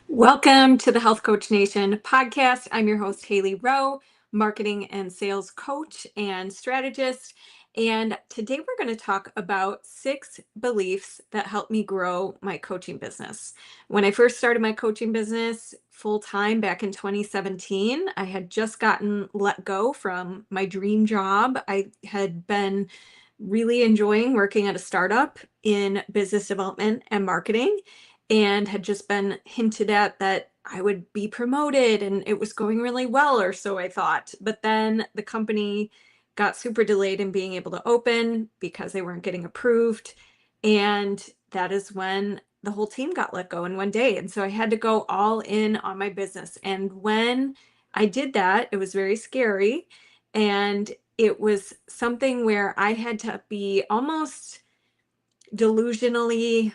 Welcome to the Health Coach Nation podcast. I'm your host, Haley Rowe, marketing and sales coach and strategist. And today we're going to talk about 6 beliefs that helped me grow my coaching business. When I first started my coaching business full time back in 2017, I had just gotten let go from my dream job. I had been really enjoying working at a startup in business development and marketing, and had just been hinted at that I would be promoted and it was going really well, or so I thought. But then the company got super delayed in being able to open because they weren't getting approved. And that is when the whole team got let go in one day. And so I had to go all in on my business. And when I did that, it was very scary. And it was something where I had to be almost delusionally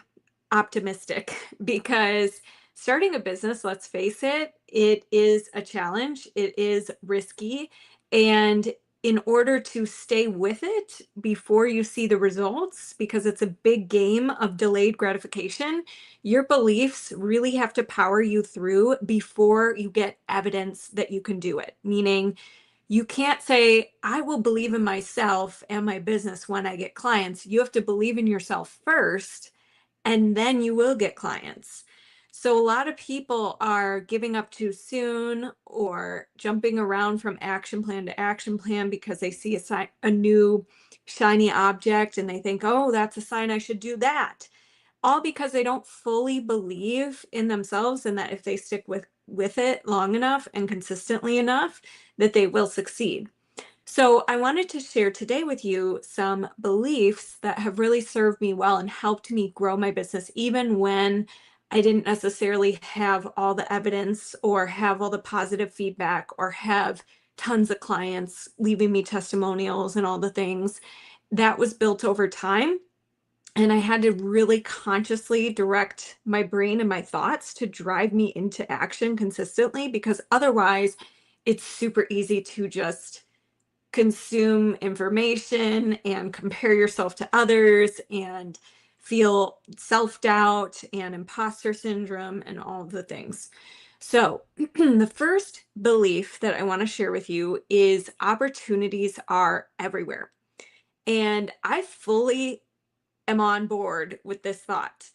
optimistic because starting a business, let's face it, it is a challenge, it is risky. And in order to stay with it before you see the results, because it's a big game of delayed gratification, your beliefs really have to power you through before you get evidence that you can do it. Meaning, you can't say, I will believe in myself and my business when I get clients. You have to believe in yourself first, and then you will get clients. So a lot of people are giving up too soon or jumping around from action plan to action plan because they see a new shiny object and they think, oh, that's a sign I should do that. All because they don't fully believe in themselves and that if they stick with it long enough and consistently enough, that they will succeed. So I wanted to share today with you some beliefs that have really served me well and helped me grow my business, even when I didn't necessarily have all the evidence or have all the positive feedback or have tons of clients leaving me testimonials and all the things. That was built over time. And I had to really consciously direct my brain and my thoughts to drive me into action consistently, because otherwise it's super easy to just consume information and compare yourself to others and feel self-doubt and imposter syndrome and all of the things. So, the first belief that I want to share with you is opportunities are everywhere. And I fully am on board with this thought.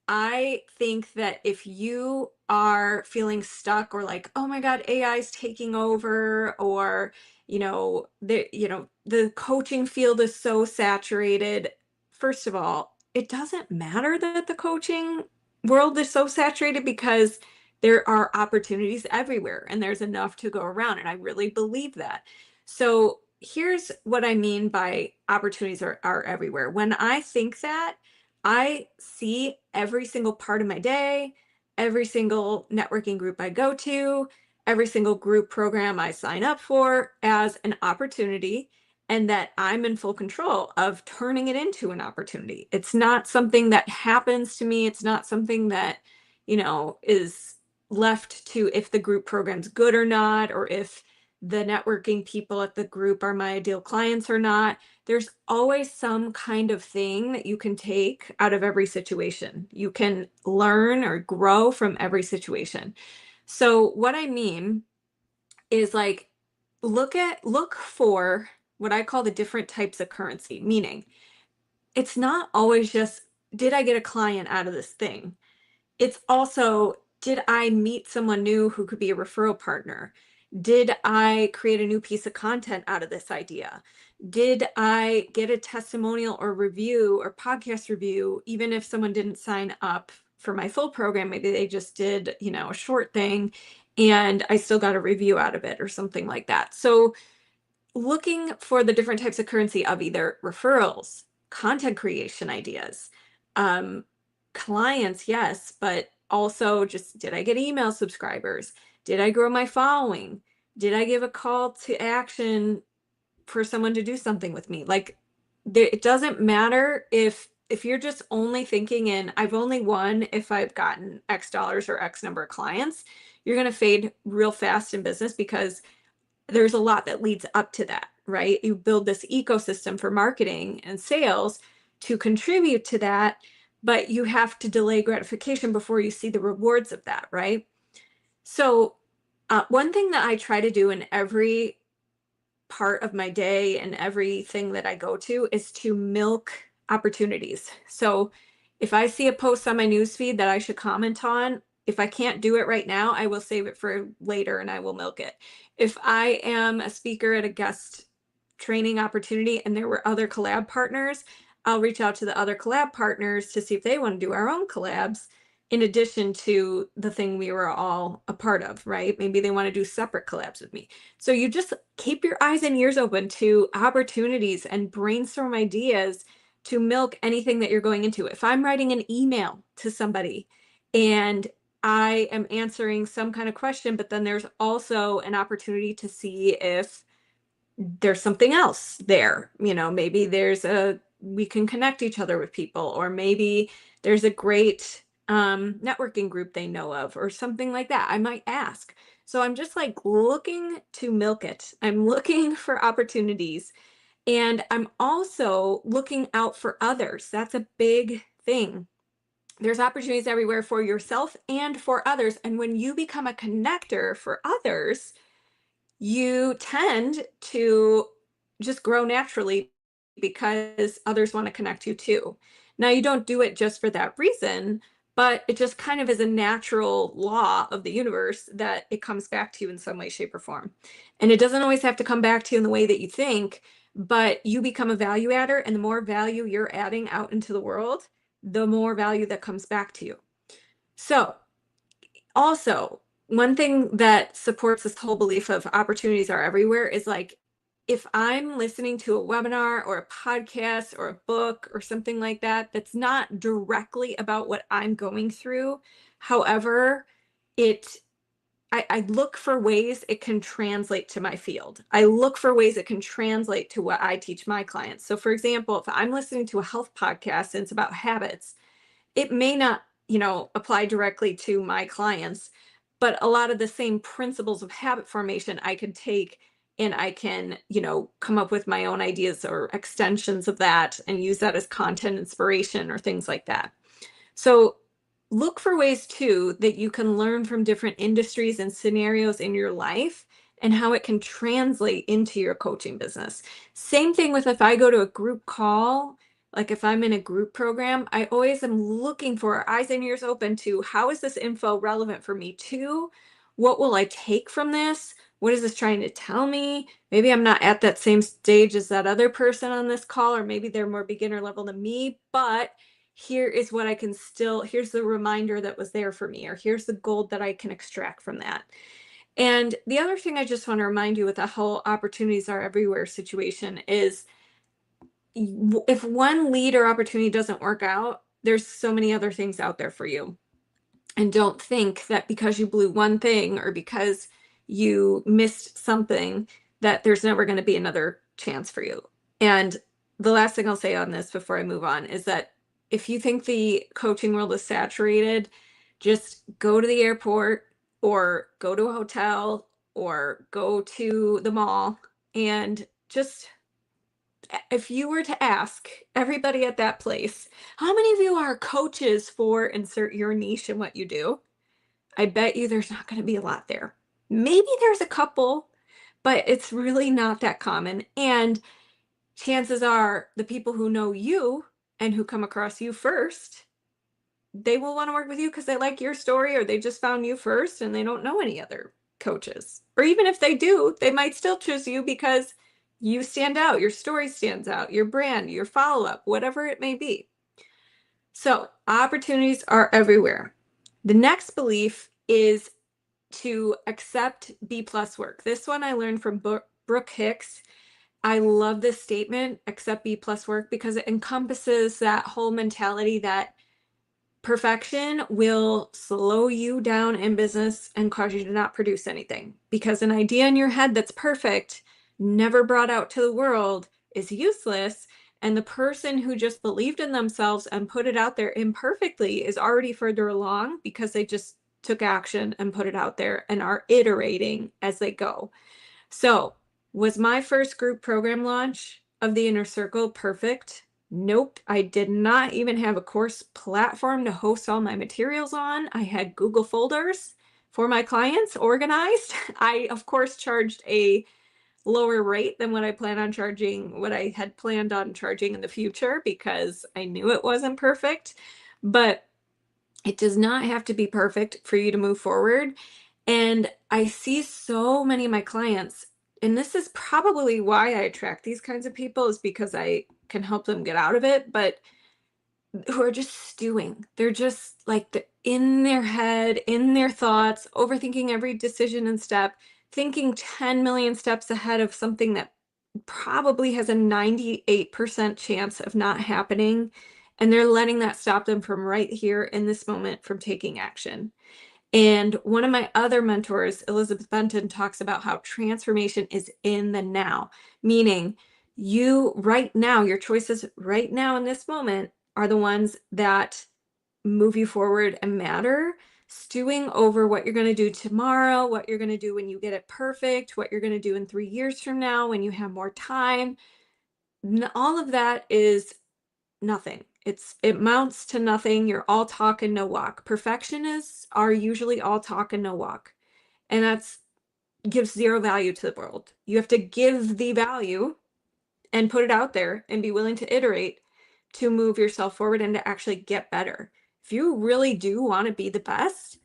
I think that if you are feeling stuck or like, oh my God, AI is taking over, or the coaching field is so saturated. First of all, it doesn't matter that the coaching world is so saturated, because there are opportunities everywhere and there's enough to go around. And I really believe that. So here's what I mean by opportunities are everywhere. When I think that, I see every single part of my day, every single networking group I go to, every single group program I sign up for as an opportunity, and that I'm in full control of turning it into an opportunity. It's not something that happens to me. It's not something that, is left to if the group program's good or not, or if the networking people at the group are my ideal clients or not. There's always some kind of thing that you can take out of every situation. You can learn or grow from every situation. So what I mean is, like, look for what I call the different types of currency, meaning it's not always just, did I get a client out of this thing? It's also, did I meet someone new who could be a referral partner? Did I create a new piece of content out of this idea? Did I get a testimonial or review or podcast review, even if someone didn't sign up for my full program? Maybe they just did, a short thing and I still got a review out of it or something like that. So looking for the different types of currency of either referrals, content creation ideas, um, clients, yes, but also just, did I get email subscribers? Did I grow my following? Did I give a call to action for someone to do something with me? Like, it doesn't matter if you're just only thinking in, I've only won if I've gotten X dollars or X number of clients. You're going to fade real fast in business, because there's a lot that leads up to that, right? You build this ecosystem for marketing and sales to contribute to that. but you have to delay gratification before you see the rewards of that, right? So, one thing that I try to do in every part of my day and everything that I go to is to milk opportunities. So if I see a post on my newsfeed that I should comment on, if I can't do it right now, I will save it for later and I will milk it. If I am a speaker at a guest training opportunity and there were other collab partners, I'll reach out to the other collab partners to see if they want to do our own collabs in addition to the thing we were all a part of, right? Maybe they want to do separate collabs with me. So you just keep your eyes and ears open to opportunities and brainstorm ideas to milk anything that you're going into. If I'm writing an email to somebody and I am answering some kind of question, but then there's also an opportunity to see if there's something else there. Maybe we can connect each other with people, or maybe there's a great networking group they know of, or something like that. I might ask. So I'm just like looking to milk it. I'm looking for opportunities, and I'm also looking out for others. That's a big thing. There's opportunities everywhere for yourself and for others. And when you become a connector for others, you tend to just grow naturally because others want to connect you too. Now, you don't do it just for that reason, but it just kind of is a natural law of the universe that it comes back to you in some way, shape, or form. And it doesn't always have to come back to you in the way that you think, but you become a value adder, and the more value you're adding out into the world, the more value that comes back to you. So, also, one thing that supports this whole belief of opportunities are everywhere is like, if I'm listening to a webinar or a podcast or a book or something like that, that's not directly about what I'm going through. However, it I look for ways it can translate to my field. I look for ways it can translate to what I teach my clients. So for example, if I'm listening to a health podcast and it's about habits, it may not, apply directly to my clients, but a lot of the same principles of habit formation I can take, and I can, come up with my own ideas or extensions of that and use that as content inspiration or things like that. So look for ways too that you can learn from different industries and scenarios in your life and how it can translate into your coaching business. Same thing with if I go to a group call, like if I'm in a group program, I always am looking for eyes and ears open to how is this info relevant for me too? What will I take from this? What is this trying to tell me? Maybe I'm not at that same stage as that other person on this call, or maybe they're more beginner level than me, but here is what I can here's the reminder that was there for me, or here's the gold that I can extract from that. And the other thing I just want to remind you with the whole opportunities are everywhere situation is if one lead or opportunity doesn't work out, there's so many other things out there for you. And don't think that because you blew one thing or because you missed something, that there's never going to be another chance for you. And the last thing I'll say on this before I move on is that if you think the coaching world is saturated, just go to the airport or go to a hotel or go to the mall, and just, if you were to ask everybody at that place, how many of you are coaches for insert your niche in what you do? I bet you there's not going to be a lot there. Maybe there's a couple, but it's really not that common. And chances are the people who know you and who come across you first, they will want to work with you because they like your story, or they just found you first and they don't know any other coaches. Or even if they do, they might still choose you because you stand out, your story stands out, your brand, your follow up, whatever it may be. So, opportunities are everywhere. The next belief is to accept B plus work. This one I learned from Brooke Hicks. I love this statement, accept B plus work, because it encompasses that whole mentality that perfection will slow you down in business and cause you to not produce anything. Because an idea in your head that's perfect, never brought out to the world, is useless. And the person who just believed in themselves and put it out there imperfectly is already further along because they just took action and put it out there and are iterating as they go. So, was my first group program launch of the Inner Circle perfect? Nope, I did not even have a course platform to host all my materials on. I had Google folders for my clients organized. I, of course, charged a lower rate than what I had planned on charging in the future because I knew it wasn't perfect. But it does not have to be perfect for you to move forward. And I see so many of my clients, and this is probably why I attract these kinds of people, is because I can help them get out of it, but who are just stewing. They're just like in their head, in their thoughts, overthinking every decision and step, thinking 10 million steps ahead of something that probably has a 98% chance of not happening. And they're letting that stop them from right here in this moment from taking action. And one of my other mentors, Elizabeth Benton, talks about how transformation is in the now, meaning you right now, your choices right now in this moment are the ones that move you forward and matter. Stewing over what you're going to do tomorrow, what you're going to do when you get it perfect, what you're going to do in 3 years from now when you have more time, all of that is nothing. It amounts to nothing. You're all talk and no walk. Perfectionists are usually all talk and no walk. And that's gives zero value to the world. You have to give the value and put it out there and be willing to iterate to move yourself forward and to actually get better. If you really do want to be the best,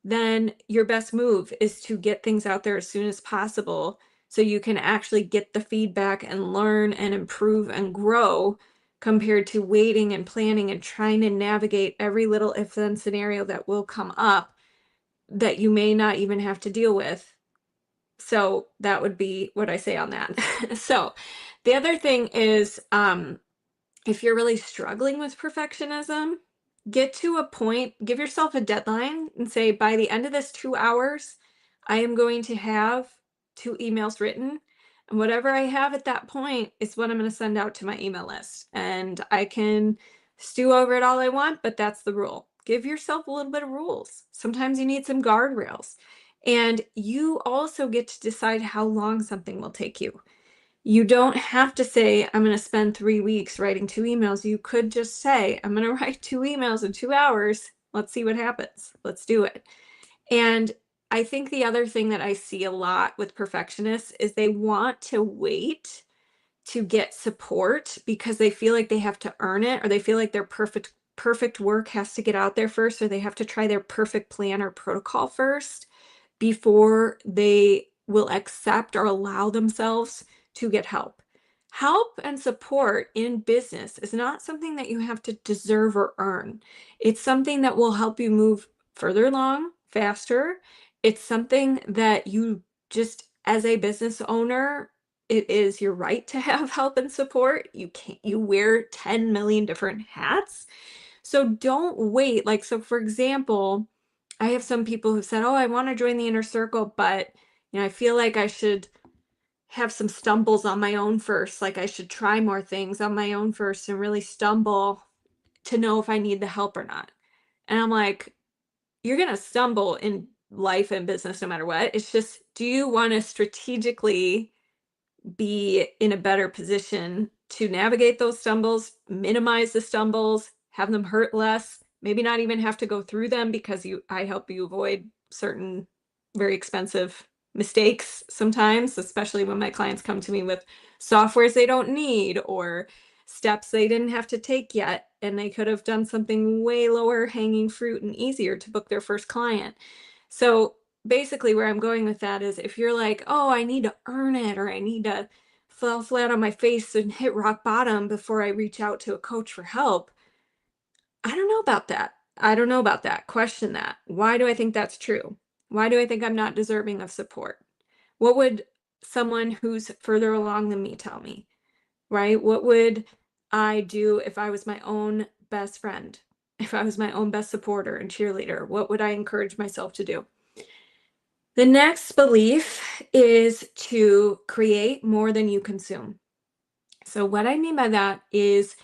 then your best move is to get things out there as soon as possible so you can actually get the feedback and learn and improve and grow compared to waiting and planning and trying to navigate every little if then scenario that will come up that you may not even have to deal with. So that would be what I say on that. So the other thing is if you're really struggling with perfectionism, get to a point, give yourself a deadline and say, by the end of this 2 hours, I am going to have 2 emails written. And whatever I have at that point is what I'm going to send out to my email list. And I can stew over it all I want, but that's the rule. Give yourself a little bit of rules. Sometimes you need some guardrails. And you also get to decide how long something will take you. You don't have to say, I'm going to spend 3 weeks writing 2 emails. You could just say, I'm going to write 2 emails in 2 hours. Let's see what happens. Let's do it. And I think the other thing that I see a lot with perfectionists is they want to wait to get support because they feel like they have to earn it, or they feel like their perfect work has to get out there first, or they have to try their perfect plan or protocol first before they will accept or allow themselves to get help. Help and support in business is not something that you have to deserve or earn. It's something that will help you move further along faster. It's something that you just, as a business owner, it is your right to have help and support. You wear 10 million different hats. So don't wait. Like, so for example, I have some people who said, "Oh, I want to join the inner circle, but I feel like I should have some stumbles on my own first. Like I should try more things on my own first and really stumble to know if I need the help or not." And I'm like, you're going to stumble in life and business no matter what. It's just, do you want to strategically be in a better position to navigate those stumbles, minimize the stumbles, have them hurt less, maybe not even have to go through them because I help you avoid certain very expensive mistakes sometimes, especially when my clients come to me with softwares they don't need or steps they didn't have to take yet and they could have done something way lower hanging fruit and easier to book their first client. So basically where I'm going with that is if you're like, oh, I need to earn it, or I need to fall flat on my face and hit rock bottom before I reach out to a coach for help. I don't know about that. I don't know about that. Question that. Why do I think that's true? Why do I think I'm not deserving of support? What would someone who's further along than me tell me? Right? What would I do if I was my own best friend? If I was my own best supporter and cheerleader, what would I encourage myself to do? The next belief is to create more than you consume. So, what I mean by that is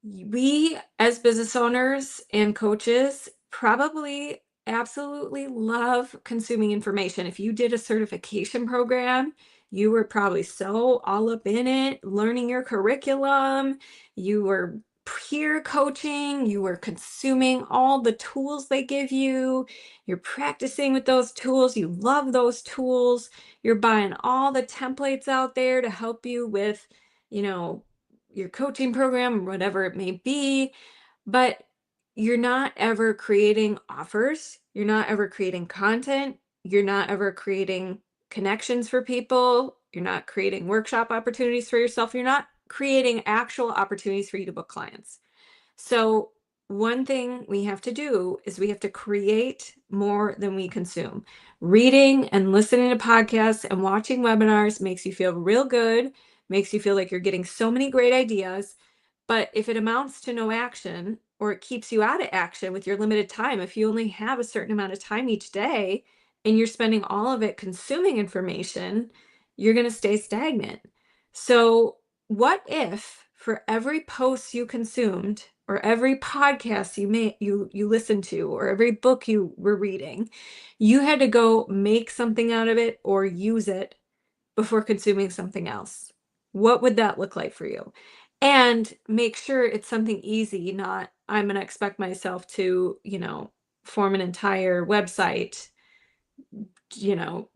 we, as business owners and coaches, probably absolutely love consuming information. If you did a certification program, you were probably so all up in it, learning your curriculum, you were peer coaching, you were consuming all the tools they give you, you're practicing with those tools, you love those tools, you're buying all the templates out there to help you with, you know, your coaching program, whatever it may be, but you're not ever creating offers, you're not ever creating content, you're not ever creating connections for people, you're not creating workshop opportunities for yourself, you're not creating actual opportunities for you to book clients. So, one thing we have to do is we have to create more than we consume. Reading and listening to podcasts and watching webinars makes you feel real good, makes you feel like you're getting so many great ideas. But if it amounts to no action or it keeps you out of action with your limited time, if you only have a certain amount of time each day and you're spending all of it consuming information, you're going to stay stagnant. So, what if for every post you consumed or every podcast you listened to or every book you were reading, you had to go make something out of it or use it before consuming something else? What would that look like for you? And make sure it's something easy, not I'm going to expect myself to, form an entire website,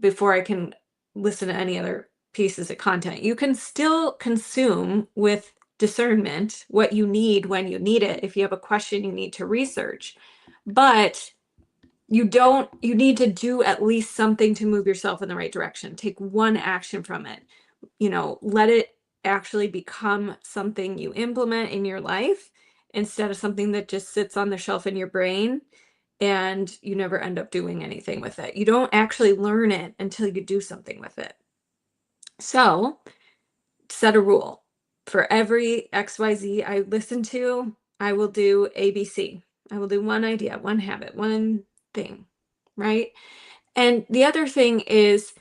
before I can listen to any other pieces of content. You can still consume with discernment what you need when you need it. If you have a question you need to research, but you need to do at least something to move yourself in the right direction. Take one action from it. Let it actually become something you implement in your life instead of something that just sits on the shelf in your brain and you never end up doing anything with it. You don't actually learn it until you do something with it. So, set a rule. For every XYZ I listen to, I will do ABC. I will do one idea, one habit, one thing, right? And the other thing is,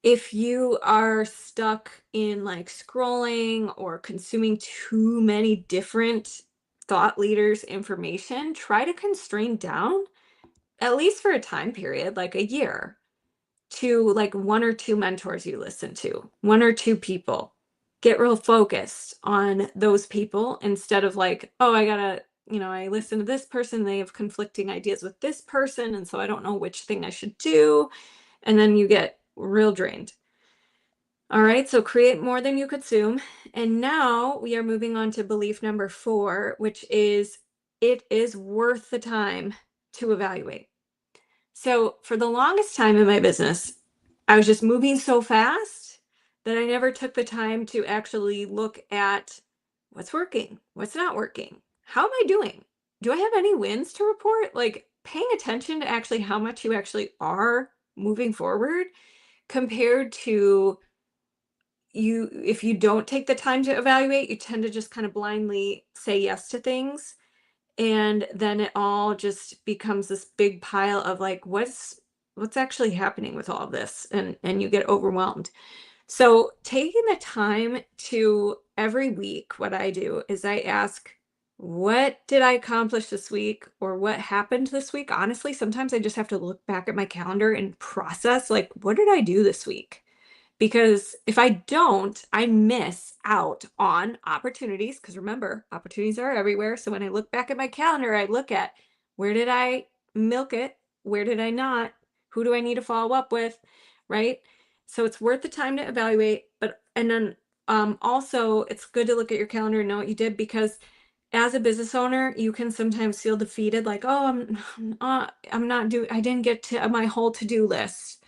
if you are stuck in like scrolling or consuming too many different thought leaders' information, try to constrain down, at least for a time period, like a year, to like one or two mentors you listen to, one or two people. Get real focused on those people instead of like, oh, I listen to this person, they have conflicting ideas with this person, and so I don't know which thing I should do. And then you get real drained. All right, so create more than you consume. And now we are moving on to belief number 4, which is it is worth the time to evaluate. So for the longest time in my business, I was just moving so fast that I never took the time to actually look at what's working, what's not working. How am I doing? Do I have any wins to report? Like paying attention to actually how much you actually are moving forward compared to if you don't take the time to evaluate, you tend to just kind of blindly say yes to things. And then it all just becomes this big pile of like, what's actually happening with all of this? And you get overwhelmed. So taking the time to every week, what I do is I ask, what did I accomplish this week or what happened this week? Honestly, sometimes I just have to look back at my calendar and process like, what did I do this week? Because if I don't, I miss out on opportunities. Because remember, opportunities are everywhere. So when I look back at my calendar, I look at where did I milk it? Where did I not? Who do I need to follow up with? Right. So it's worth the time to evaluate. And then also, it's good to look at your calendar and know what you did, because as a business owner, you can sometimes feel defeated, like, oh, I didn't get to my whole to-do list.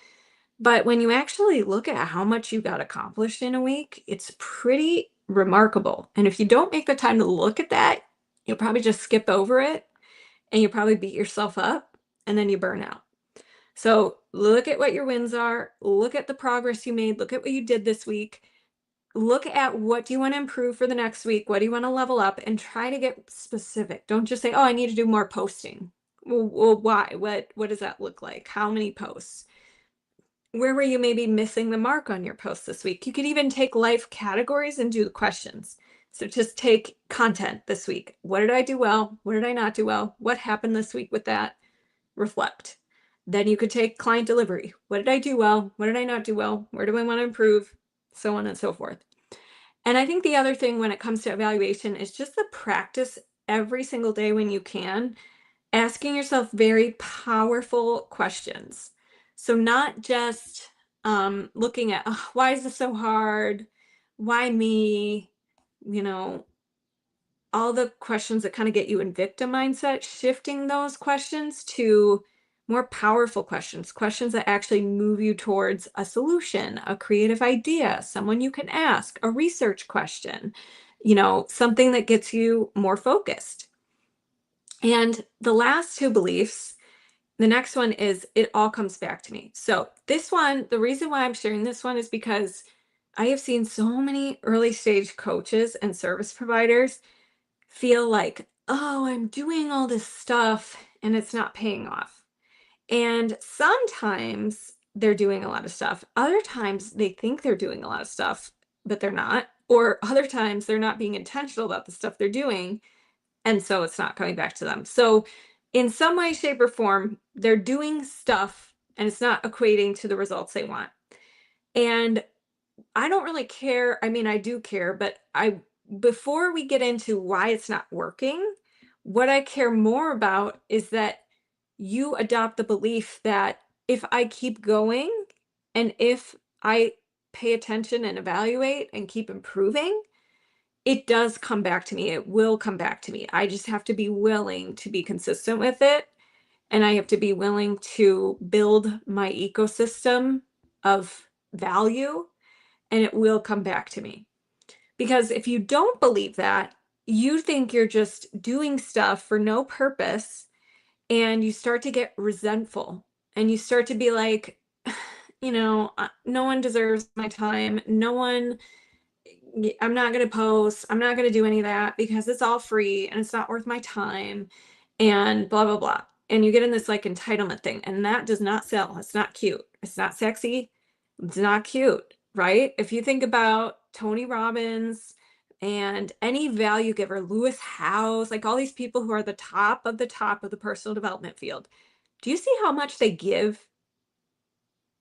But when you actually look at how much you got accomplished in a week, it's pretty remarkable. And if you don't make the time to look at that, you'll probably just skip over it and you probably beat yourself up and then you burn out. So look at what your wins are, look at the progress you made, look at what you did this week, look at what do you want to improve for the next week, what do you want to level up, and try to get specific. Don't just say, oh, I need to do more posting. Well, why? What does that look like? How many posts? Where were you maybe missing the mark on your post this week? You could even take life categories and do the questions. So just take content this week. What did I do well? What did I not do well? What happened this week with that? Reflect. Then you could take client delivery. What did I do well? What did I not do well? Where do I want to improve? so on and so forth. And I think the other thing when it comes to evaluation is just the practice every single day when you can, asking yourself very powerful questions. So not just looking at, "Oh, why is this so hard? Why me?" You know, all the questions that kind of get you in victim mindset, shifting those questions to more powerful questions, questions that actually move you towards a solution, a creative idea, someone you can ask, a research question, something that gets you more focused. And the last two beliefs, the next one is it all comes back to me. So, this one, the reason why I'm sharing this one is because I have seen so many early stage coaches and service providers feel like, oh, I'm doing all this stuff and it's not paying off. And sometimes they're doing a lot of stuff. Other times they think they're doing a lot of stuff, but they're not. Or other times they're not being intentional about the stuff they're doing. And so it's not coming back to them. So, in some way, shape, or form, they're doing stuff and it's not equating to the results they want. And I don't really care. I mean, I do care, but before we get into why it's not working, what I care more about is that you adopt the belief that if I keep going and if I pay attention and evaluate and keep improving, it does come back to me. It will come back to me. I just have to be willing to be consistent with it. And I have to be willing to build my ecosystem of value, and it will come back to me. Because if you don't believe that, you think you're just doing stuff for no purpose, and you start to get resentful and you start to be like, no one deserves my time. I'm not going to post. I'm not going to do any of that because it's all free and it's not worth my time and blah, blah, blah. And you get in this like entitlement thing, and that does not sell. It's not cute. It's not sexy. It's not cute, right? If you think about Tony Robbins and any value giver, Lewis Howes, like all these people who are the top of the personal development field, do you see how much they give?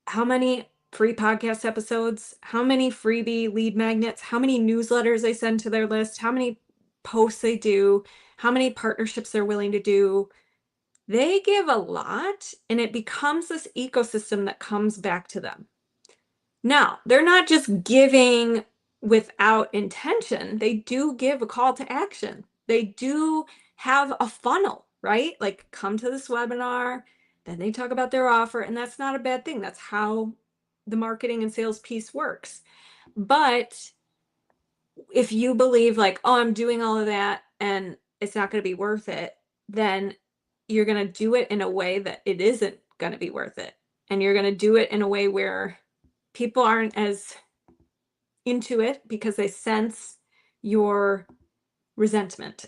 How many free podcast episodes? How many freebie lead magnets? How many newsletters they send to their list? How many posts they do? How many partnerships they're willing to do? They give a lot, and it becomes this ecosystem that comes back to them. Now, they're not just giving without intention. They do give a call to action. They do have a funnel, right? Like, come to this webinar, then they talk about their offer, and that's not a bad thing. That's how the marketing and sales piece works. But if you believe like, oh, I'm doing all of that and it's not going to be worth it, then you're going to do it in a way that it isn't going to be worth it. And you're going to do it in a way where people aren't as into it because they sense your resentment.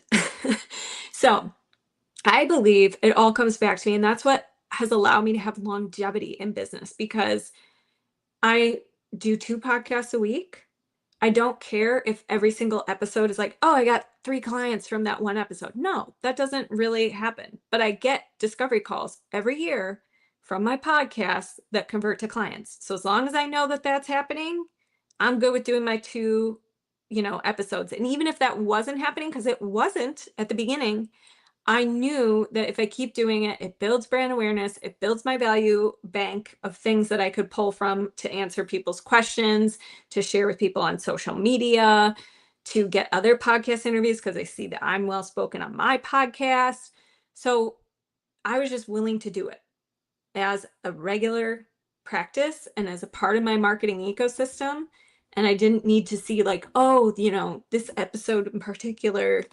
So I believe it all comes back to me. And that's what has allowed me to have longevity in business, because I do 2 podcasts a week. I don't care if every single episode is like, oh, I got 3 clients from that one episode. No, that doesn't really happen. But I get discovery calls every year from my podcasts that convert to clients. So as long as I know that that's happening, I'm good with doing my 2, episodes. And even if that wasn't happening, because it wasn't at the beginning, I knew that if I keep doing it, it builds brand awareness, it builds my value bank of things that I could pull from to answer people's questions, to share with people on social media, to get other podcast interviews because they see that I'm well spoken on my podcast. So I was just willing to do it as a regular practice and as a part of my marketing ecosystem. And I didn't need to see like, oh, this episode in particular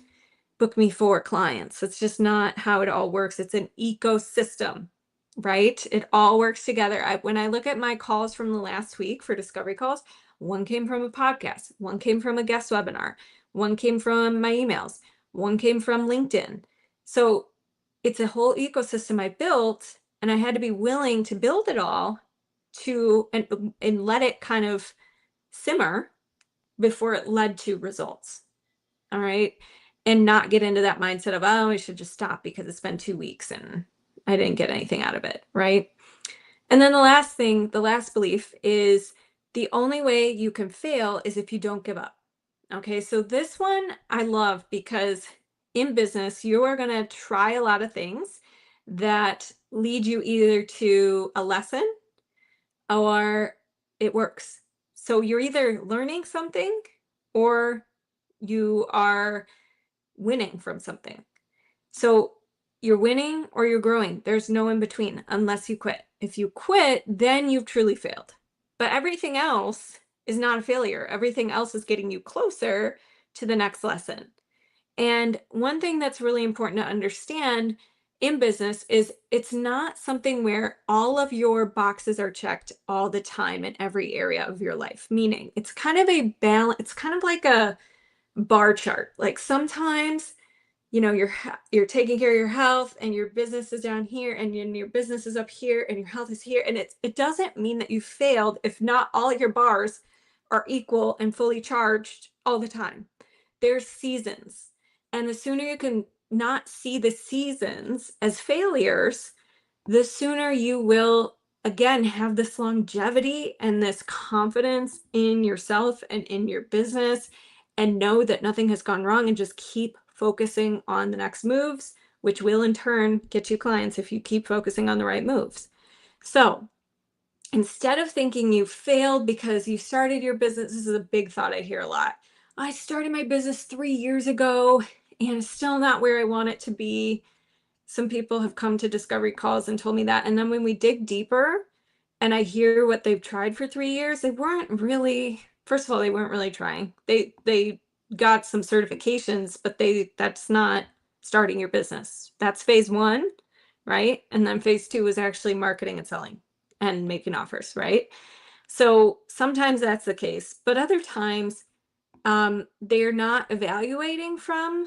book me 4 clients. It's just not how it all works. It's an ecosystem, right? It all works together. When I look at my calls from the last week for discovery calls, one came from a podcast, one came from a guest webinar, one came from my emails, one came from LinkedIn. So it's a whole ecosystem I built, and I had to be willing to build it all and let it kind of simmer before it led to results. All right. And not get into that mindset of, oh, I should just stop because it's been 2 weeks and I didn't get anything out of it. Right. And then the last belief is The only way you can fail is if you don't give up. Okay, so this one I love because in business, you are going to try a lot of things that lead you either to a lesson or it works. So you're either learning something or you are winning from something. So you're winning or you're growing. There's no in between unless you quit. If you quit, then you've truly failed. But everything else is not a failure. Everything else is getting you closer to the next lesson. And one thing that's really important to understand in business is it's not something where all of your boxes are checked all the time in every area of your life. Meaning it's kind of a balance, it's kind of like a bar chart. Like sometimes you're taking care of your health and your business is down here and your business is up here and your health is here, and it doesn't mean that you failed if not all your bars are equal and fully charged all the time. There's seasons, and the sooner you can not see the seasons as failures, the sooner you will again have this longevity and this confidence in yourself and in your business, and know that nothing has gone wrong, and just keep focusing on the next moves, which will in turn get you clients if you keep focusing on the right moves. So instead of thinking you failed because you started your business, this is a big thought I hear a lot. I started my business 3 years ago and it's still not where I want it to be. Some people have come to discovery calls and told me that. And then when we dig deeper and I hear what they've tried for 3 years, they weren't really, first of all, they weren't really trying. They got some certifications, but that's not starting your business. That's phase one, right? And then phase two is actually marketing and selling and making offers, right? So sometimes that's the case, but other times they're not evaluating from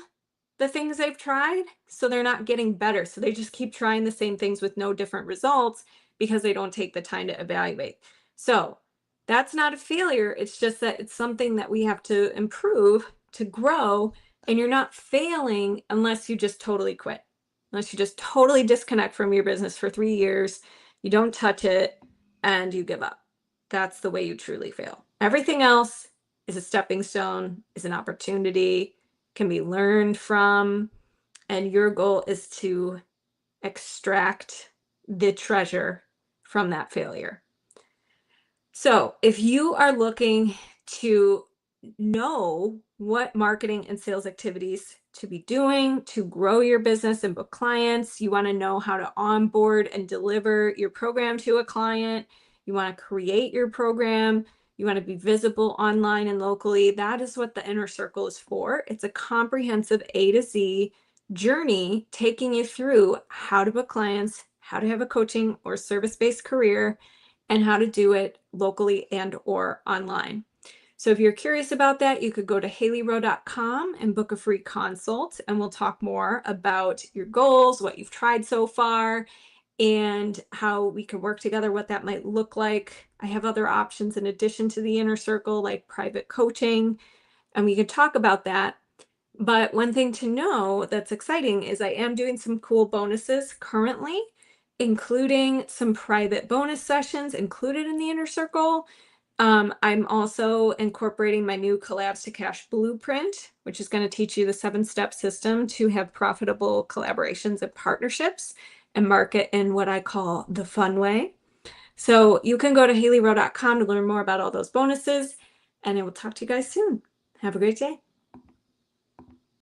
the things they've tried, so they're not getting better. So they just keep trying the same things with no different results because they don't take the time to evaluate. So that's not a failure. It's just that it's something that we have to improve to grow. And you're not failing unless you just totally quit, unless you just totally disconnect from your business for 3 years, you don't touch it, and you give up. That's the way you truly fail. Everything else is a stepping stone, is an opportunity, can be learned from, and your goal is to extract the treasure from that failure. So, if you are looking to know what marketing and sales activities to be doing to grow your business and book clients, you want to know how to onboard and deliver your program to a client, you want to create your program, you want to be visible online and locally, that is what the Inner Circle is for. It's a comprehensive A to Z journey taking you through how to book clients, how to have a coaching or service-based career, and how to do it locally and or online. So if you're curious about that, you could go to haleyrowe.com and book a free consult, and we'll talk more about your goals, what you've tried so far, and how we can work together, what that might look like. I have other options in addition to the Inner Circle, like private coaching, and we could talk about that. But one thing to know that's exciting is I am doing some cool bonuses currently, including some private bonus sessions included in the Inner Circle. I'm also incorporating my new Collabs to Cash blueprint, which is going to teach you the 7-step system to have profitable collaborations and partnerships and market in what I call the fun way. So you can go to haleyrowe.com to learn more about all those bonuses, and I will talk to you guys soon. Have a great day.